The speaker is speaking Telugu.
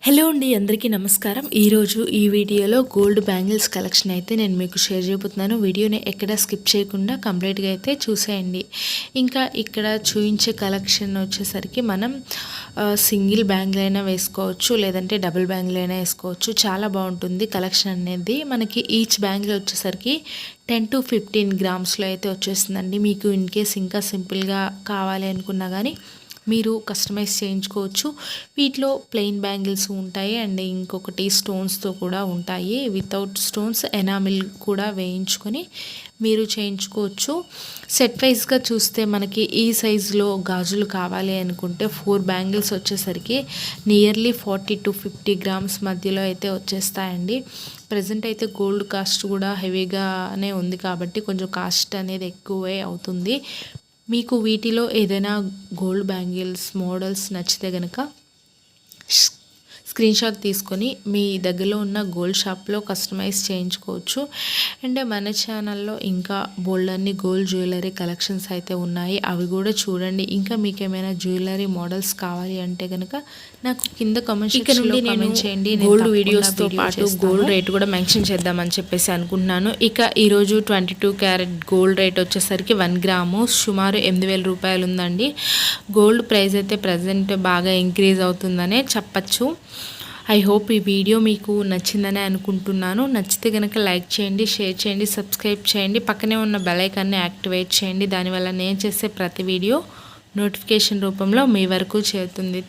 హలో అండి, అందరికీ నమస్కారం. ఈరోజు ఈ వీడియోలో గోల్డ్ బ్యాంగిల్స్ కలెక్షన్ అయితే నేను మీకు షేర్ చేయబోతున్నాను. వీడియోని ఎక్కడ స్కిప్ చేయకుండా కంప్లీట్గా అయితే చూసేయండి. ఇంకా ఇక్కడ చూపించే కలెక్షన్ వచ్చేసరికి మనం సింగిల్ బ్యాంగిల్ అయినా వేసుకోవచ్చు, లేదంటే డబుల్ బ్యాంగిల్ అయినా వేసుకోవచ్చు. చాలా బాగుంటుంది కలెక్షన్ అనేది. మనకి ఈచ్ బ్యాంగిల్ వచ్చేసరికి 10 to 15 గ్రామ్స్లో అయితే వచ్చేస్తుందండి. మీకు ఇన్ కేస్ ఇంకా సింపుల్గా కావాలి అనుకున్నా కానీ మీరు కస్టమైజ్ చేయించుకోవచ్చు. వీటిలో ప్లెయిన్ బ్యాంగిల్స్ ఉంటాయి అండ్ ఇంకొకటి స్టోన్స్తో కూడా ఉంటాయి. వితౌట్ స్టోన్స్ ఎనామిల్ కూడా వేయించుకొని మీరు చేయించుకోవచ్చు. సెట్ వైజ్గా చూస్తే మనకి ఈ సైజులో గాజులు కావాలి అనుకుంటే 4 బ్యాంగిల్స్ వచ్చేసరికి నియర్లీ 40 to 50 గ్రామ్స్ మధ్యలో అయితే వచ్చేస్తాయండి. ప్రజెంట్ అయితే గోల్డ్ కాస్ట్ కూడా హెవీగానే ఉంది కాబట్టి కొంచెం కాస్ట్ అనేది ఎక్కువే అవుతుంది. మీకు వీటిలో ఏదైనా గోల్డ్ బ్యాంగిల్స్ మోడల్స్ నచ్చితే కనుక స్క్రీన్ షాట్ తీసుకొని మీ దగ్గరలో ఉన్న గోల్డ్ షాప్లో కస్టమైజ్ చేయించుకోవచ్చు. అండ్ మన ఛానల్లో ఇంకా బోల్డ్ అన్ని గోల్డ్ జ్యువెలరీ కలెక్షన్స్ అయితే ఉన్నాయి, అవి కూడా చూడండి. ఇంకా మీకు ఏమైనా జ్యువెలరీ మోడల్స్ కావాలి అంటే కనుక నాకు కింద కామెంట్ సెక్షన్లో కామెంట్ చేయండి. గోల్డ్ వీడియోస్తో పాటు గోల్డ్ రేట్ కూడా మెన్షన్ చేద్దామని చెప్పేసి అనుకుంటున్నాను. ఇక ఈరోజు 22 క్యారెట్ గోల్డ్ రేట్ వచ్చేసరికి 1 గ్రాము సుమారు 8,000 రూపాయలు ఉందండి. గోల్డ్ ప్రైస్ అయితే ప్రజెంట్ బాగా ఇంక్రీజ్ అవుతుందనే చెప్పచ్చు. ఐ హోప్ ఈ వీడియో మీకు నచ్చిందని అనుకుంటున్నాను. నచ్చితే కనుక లైక్ చేయండి, షేర్ చేయండి, సబ్స్క్రైబ్ చేయండి, పక్కనే ఉన్న బెల్ ఐకాన్ని యాక్టివేట్ చేయండి. దానివల్ల నేను చేసే ప్రతి వీడియో నోటిఫికేషన్ రూపంలో మీ వరకు చేరుతుంది.